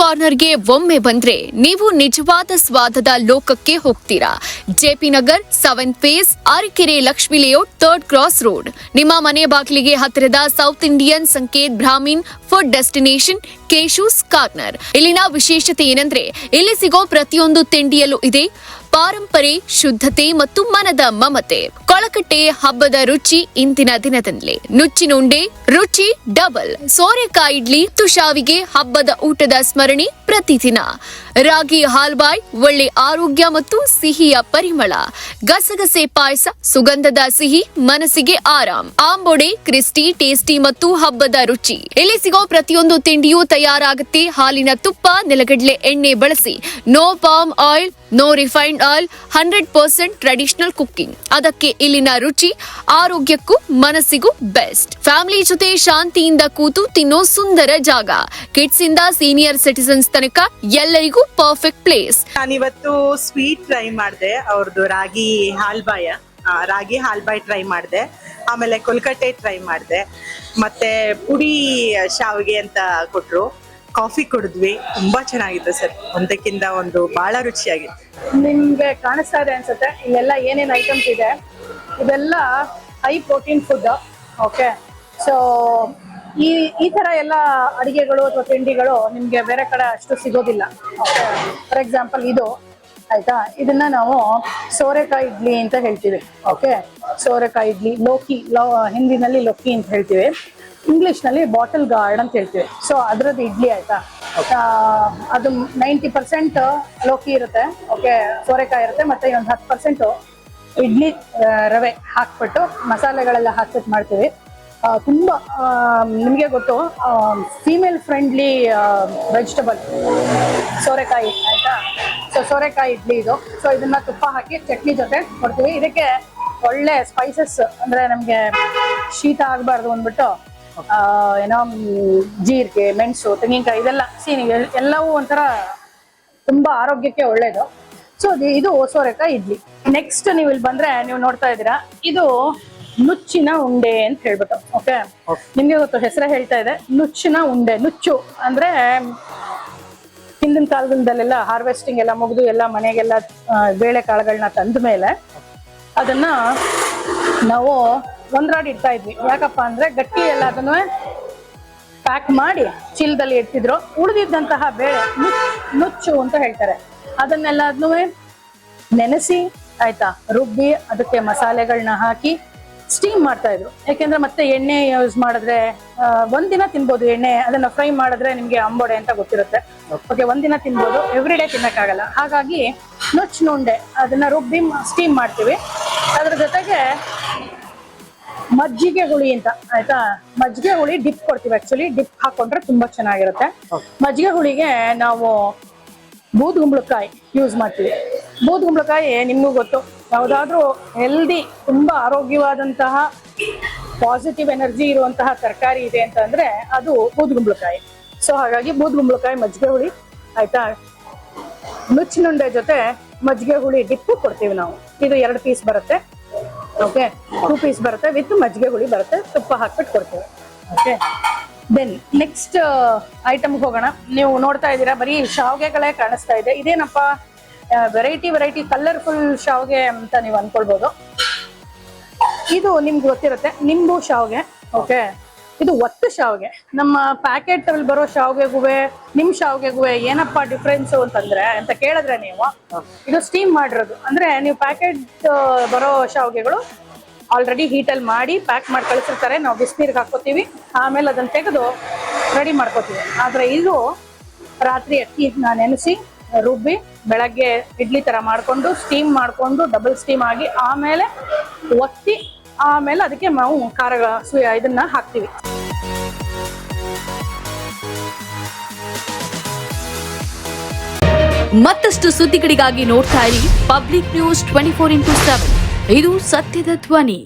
ಕಾರ್ನರ್ಗೆ ಒಮ್ಮೆ ಬಂದ್ರೆ ನೀವು ನಿಜವಾದ ಸ್ವಾದದ ಲೋಕಕ್ಕೆ ಹೋಗ್ತೀರಾ. JP Nagar 7th phase, Arakere Lakshmi layout, 3rd cross road. ನಿಮ್ಮ ಮನೆ ಬಾಗಿಲಿಗೆ ಹತ್ತಿರದ south Indian Sanket Brahmin food destination Keshu's corner. ಇಲ್ಲಿನ ವಿಶೇಷತೆ ಏನಂದ್ರೆ ಇಲ್ಲಿ ಸಿಗೋ ಪ್ರತಿಯೊಂದು ತಿಂಡಿಯಲ್ಲೂ ಇದೆ ಪಾರಂಪರೆ, ಶುದ್ಧತೆ ಮತ್ತು ಮನದ ಮಮತೆ. ಕೊಳಕಟ್ಟೆ ಹಬ್ಬದ ರುಚಿ ಇಂದಿನ ದಿನದಿಂದಲೇ. ನುಚ್ಚಿನುಂಡೆ ರುಚಿ ಡಬಲ್. ಸೋರೆಕಾಯಿ ಇಡ್ಲಿ ತುಷಾವಿಗೆ ಹಬ್ಬದ ಊಟದ ಸ್ಮರಣೆ ಪ್ರತಿದಿನ. ರಾಗಿ ಹಾಲ್ಬಾಯ್ ಒಳ್ಳೆ ಆರೋಗ್ಯ ಮತ್ತು ಸಿಹಿಯ ಪರಿಮಳ. ಗಸಗಸೆ ಪಾಯಸ ಸುಗಂಧದ ಸಿಹಿ, ಮನಸ್ಸಿಗೆ ಆರಾಮ್. ಆಂಬೊಡೆ ಕ್ರಿಸ್ಟಿ ಟೇಸ್ಟಿ ಮತ್ತು ಹಬ್ಬದ ರುಚಿ. ಇಲ್ಲಿ ಸಿಗೋ ಪ್ರತಿಯೊಂದು ತಿಂಡಿಯೂ ತಯಾರಾಗುತ್ತೆ ಹಾಲಿನ ತುಪ್ಪ, ನೆಲಗಡಲೆ ಎಣ್ಣೆ ಬಳಸಿ. No palm oil, no refined oil, 100% traditional cooking. ಅದಕ್ಕೆ ಇಲ್ಲಿನ ರುಚಿ ಆರೋಗ್ಯಕ್ಕೂ ಮನಸ್ಸಿಗೂ ಬೆಸ್ಟ್. ಫ್ಯಾಮಿಲಿ ಜೊತೆ ಶಾಂತಿಯಿಂದ ಕೂತು ತಿನ್ನೋ ಸುಂದರ ಜಾಗ. ಕಿಡ್ಸ್ ಇಂದ ಸೀನಿಯರ್ ಸಿಟಿಸನ್ಸ್ ತನಕ ಎಲ್ಲರಿಗೂ ಪರ್ಫೆಕ್ಟ್ ಪ್ಲೇಸ್. ನಾನಿವತ್ತು ಸ್ವೀಟ್ ಟ್ರೈ ಮಾಡಿದೆ, ಅವ್ರದ್ದು ರಾಗಿ ಹಾಲ್ಬಾಯ್ ಟ್ರೈ ಮಾಡಿದೆ. ಆಮೇಲೆ ಕೊಲ್ಕಟ್ಟೆ ಟ್ರೈ ಮಾಡಿದೆ. ಮತ್ತೆ ಪುಡಿ ಶಾವಿಗೆ ಅಂತ ಕೊಟ್ರು. ಕಾಫಿ ಕುಡಿದ್ವಿ, ತುಂಬಾ ಚೆನ್ನಾಗಿತ್ತು ಸರ್. ಒಂದಕ್ಕಿಂತ ಒಂದು ಬಹಳ ರುಚಿಯಾಗಿತ್ತು. ನಿಮ್ಗೆ ಕಾಣಿಸ್ತಾ ಇದೆ ಅನ್ಸುತ್ತೆ ಇಲ್ಲೆಲ್ಲ ಏನೇನು ಐಟಮ್ಸ್ ಇದೆ. ಇದೆಲ್ಲ high protein food. Okay, so ಈ ತರ ಎಲ್ಲ ಅಡಿಗೆಗಳು ಅಥವಾ ತಿಂಡಿಗಳು ನಿಮ್ಗೆ ಬೇರೆ ಕಡೆ ಅಷ್ಟು ಸಿಗೋದಿಲ್ಲ. ಓಕೆ, ಫಾರ್ ಎಕ್ಸಾಂಪಲ್ ಇದು ಆಯ್ತಾ, ಇದನ್ನ ನಾವು ಸೋರೆಕಾಯಿ ಇಡ್ಲಿ ಅಂತ ಹೇಳ್ತೀವಿ. ಓಕೆ, ಸೋರೆಕಾಯಿ ಇಡ್ಲಿ, ಹಿಂದಿನಲ್ಲಿ ಲೋಕಿ ಅಂತ ಹೇಳ್ತೀವಿ, ಇಂಗ್ಲಿಷ್ ನಲ್ಲಿ ಬಾಟಲ್ ಗಾರ್ಡ್ ಅಂತ ಹೇಳ್ತೀವಿ. ಸೊ ಅದ್ರದ್ದು ಇಡ್ಲಿ ಆಯ್ತಾ. ಅದು 90% ಲೋಕಿ ಇರುತ್ತೆ, ಓಕೆ, ಸೋರೆಕಾಯಿ ಇರುತ್ತೆ, ಮತ್ತೆ ಒಂದು 10% ಇಡ್ಲಿ ರವೆ ಹಾಕ್ಬಿಟ್ಟು ಮಸಾಲೆಗಳೆಲ್ಲ ಹಾಕ್ಬಿಟ್ಟು ಮಾಡ್ತೀವಿ. ತುಂಬಾ ನಿಮಗೆ ಗೊತ್ತು, ಫೀಮೇಲ್ ಫ್ರೆಂಡ್ಲಿ ವೆಜಿಟಬಲ್ ಸೋರೆಕಾಯಿ ಆಯ್ತಾ. ಸೊ ಸೋರೆಕಾಯಿ ಇಡ್ಲಿ ಇದು. ಸೊ ಇದನ್ನ ತುಪ್ಪ ಹಾಕಿ ಚಟ್ನಿ ಜೊತೆ ಕೊಡ್ತೀವಿ. ಇದಕ್ಕೆ ಒಳ್ಳೆ ಸ್ಪೈಸಸ್, ಅಂದ್ರೆ ನಮ್ಗೆ ಶೀತ ಆಗಬಾರ್ದು ಅಂದ್ಬಿಟ್ಟು ಏನೋ ಜೀರಿಗೆ, ಮೆಣಸು, ತೆಂಗಿನಕಾಯಿ ಇದೆಲ್ಲ ಎಲ್ಲವೂ ಒಂಥರ ತುಂಬಾ ಆರೋಗ್ಯಕ್ಕೆ ಒಳ್ಳೇದು. ಸೊ ಇದು ಸೋರೆಕಾಯಿ ಇಡ್ಲಿ. ನೆಕ್ಸ್ಟ್ ನೀವು ಇಲ್ಲಿ ಬಂದ್ರೆ ನೀವು ನೋಡ್ತಾ ಇದ್ದೀರಾ, ಇದು ನುಚ್ಚಿನ ಉಂಡೆ ಅಂತ ಹೇಳ್ಬಿಟ್ಟು. ಓಕೆ, ನಿಮ್ಗೆ ಗೊತ್ತು, ಹೆಸರೇ ಹೇಳ್ತಾ ಇದೆ, ನುಚ್ಚಿನ ಉಂಡೆ. ನುಚ್ಚು ಅಂದ್ರೆ ಹಿಂದಿನ ಕಾಲದಿಂದಲೆಲ್ಲ ಹಾರ್ವೆಸ್ಟಿಂಗ್ ಎಲ್ಲ ಮುಗಿದು ಎಲ್ಲ ಮನೆಗೆಲ್ಲ ಬೇಳೆ ಕಾಳುಗಳನ್ನ ತಂದ ಮೇಲೆ ಅದನ್ನ ನಾವು ಒಂದ್ರಾಡಿ ಇಡ್ತಾ ಇದ್ವಿ. ಯಾಕಪ್ಪ ಅಂದ್ರೆ ಗಟ್ಟಿ ಎಲ್ಲ ಅದನ್ನು ಪ್ಯಾಕ್ ಮಾಡಿ ಚೀಲದಲ್ಲಿ ಇಡ್ತಿದ್ರು. ಉಳಿದಿದ್ದಂತಹ ಬೇಳೆ ನುಚ್ಚು ಅಂತ ಹೇಳ್ತಾರೆ. ಅದನ್ನೆಲ್ಲದನ್ನೂ ನೆನೆಸಿ ಆಯ್ತಾ, ರುಬ್ಬಿ ಅದಕ್ಕೆ ಮಸಾಲೆಗಳನ್ನ ಹಾಕಿ ಸ್ಟೀಮ್ ಮಾಡ್ತಾ ಇದ್ರು. ಯಾಕೆಂದ್ರೆ ಮತ್ತೆ ಎಣ್ಣೆ ಯೂಸ್ ಮಾಡಿದ್ರೆ ಒಂದಿನ ತಿನ್ಬೋದು ಎಣ್ಣೆ. ಅದನ್ನ ಫ್ರೈ ಮಾಡಿದ್ರೆ ನಿಮ್ಗೆ ಅಂಬೋಡೆ ಅಂತ ಗೊತ್ತಿರುತ್ತೆ. ಓಕೆ, ಒಂದಿನ ತಿನ್ಬೋದು, ಎವ್ರಿ ಡೇ ತಿನ್ನಕ್ಕಾಗಲ್ಲ. ಹಾಗಾಗಿ ನುಣ್ಣುಂಡೆ ಅದನ್ನ ರುಬ್ಬಿ ಸ್ಟೀಮ್ ಮಾಡ್ತೀವಿ. ಅದ್ರ ಜೊತೆಗೆ ಮಜ್ಜಿಗೆ ಹುಳಿ ಅಂತ ಆಯ್ತಾ, ಮಜ್ಜಿಗೆ ಹುಳಿ ಡಿಪ್ ಕೊಡ್ತೀವಿ. ಆಕ್ಚುಲಿ ಡಿಪ್ ಹಾಕೊಂಡ್ರೆ ತುಂಬಾ ಚೆನ್ನಾಗಿರುತ್ತೆ. ಮಜ್ಜಿಗೆ ಹುಳಿಗೆ ನಾವು ಬೂದ್ಗುಂಬಳಕಾಯಿ ಯೂಸ್ ಮಾಡ್ತೀವಿ. ಬೂದ್ಗುಂಬಳಕಾಯಿ ನಿಮ್ಗೂ ಗೊತ್ತು, ಯಾವುದಾದ್ರೂ ಹೆಲ್ದಿ, ತುಂಬಾ ಆರೋಗ್ಯವಾದಂತಹ ಪಾಸಿಟಿವ್ ಎನರ್ಜಿ ಇರುವಂತಹ ತರಕಾರಿ ಇದೆ ಅಂತ ಅಂದ್ರೆ ಅದು ಬೂದ್ಗುಂಬಳಕಾಯಿ. ಸೊ ಹಾಗಾಗಿ ಬೂದ್ಗುಂಬಳಕಾಯಿ ಮಜ್ಜಿಗೆ ಹುಳಿ ಆಯ್ತಾ, ನುಚ್ಚಿನುಂಡೆ ಜೊತೆ ಮಜ್ಜಿಗೆ ಹುಳಿ ಡಿಪ್ಪು ಕೊಡ್ತೀವಿ ನಾವು. ಇದು 2 ಪೀಸ್ ಬರುತ್ತೆ. ಓಕೆ, 2 ಪೀಸ್ ಬರುತ್ತೆ ವಿತ್ ಮಜ್ಜಿಗೆ ಹುಳಿ ಬರುತ್ತೆ. ತುಪ್ಪ ಹಾಕ್ಬಿಟ್ಟು ಕೊಡ್ತೇವೆ. ಓಕೆ, ದೆನ್ ನೆಕ್ಸ್ಟ್ ಐಟಮ್ಗೆ ಹೋಗೋಣ. ನೀವು ನೋಡ್ತಾ ಇದ್ದೀರಾ ಬರೀ ಶಾವ್ಗೆಗಳೇ ಕಾಣಿಸ್ತಾ ಇದೆ. ಇದೇನಪ್ಪ ವೆರೈಟಿ ಕಲರ್ಫುಲ್ ಶಾವ್ಗೆ ಅಂತ ನೀವು ಅನ್ಕೊಳ್ಬಹುದು. ಇದು ನಿಮ್ಗೆ ಗೊತ್ತಿರುತ್ತೆ, ನಿಂಬು ಶಾವ್ಗೆ. ಓಕೆ, ಇದು ಒತ್ತು ಶಾವ್ಗೆ. ನಮ್ಮ ಪ್ಯಾಕೆಟ್ ಅಲ್ಲಿ ಬರೋ ಶಾವ್ಗೆಗೂ ನಿಮ್ ಶಾವ್ಗೆಗೂ ಏನಪ್ಪಾ ಡಿಫ್ರೆನ್ಸ್ ಅಂತಂದ್ರೆ ಅಂತ ಕೇಳಿದ್ರೆ ನೀವು, ಇದು ಸ್ಟೀಮ್ ಮಾಡಿರೋದು. ಅಂದ್ರೆ ನೀವು ಪ್ಯಾಕೆಟ್ ಬರೋ ಶಾವ್ಗೆಗಳು ಆಲ್ರೆಡಿ ಹೀಟಲ್ಲಿ ಮಾಡಿ ಪ್ಯಾಕ್ ಮಾಡಿ ಕಳಿಸಿರ್ತಾರೆ. ನಾವು ಬಿಸಿನೀರಿಗೆ ಹಾಕೋತೀವಿ, ಆಮೇಲೆ ಅದನ್ನ ತೆಗೆದು ರೆಡಿ ಮಾಡ್ಕೋತೀವಿ. ಆದ್ರೆ ಇದು ರಾತ್ರಿ ಅಕ್ಕಿನ ನೆನೆಸಿ ರುಬ್ಬಿ ಬೆಳಗ್ಗೆ ಇಡ್ಲಿ ತರ ಮಾಡ್ಕೊಂಡು ಸ್ಟೀಮ್ ಮಾಡ್ಕೊಂಡು ಡಬಲ್ ಸ್ಟೀಮ್ ಆಗಿ ಆಮೇಲೆ ಒತ್ತಿ ಆಮೇಲೆ ಅದಕ್ಕೆ ನಾವು ಇದನ್ನ ಹಾಕ್ತಿವಿ. ಮತ್ತಷ್ಟು ಸುದ್ದಿಗಳಿಗಾಗಿ ನೋಡ್ತಾ ಇರಿ ಪಬ್ಲಿಕ್ ನ್ಯೂಸ್ 24x7. ಇದು ಸತ್ಯದ ಧ್ವನಿ.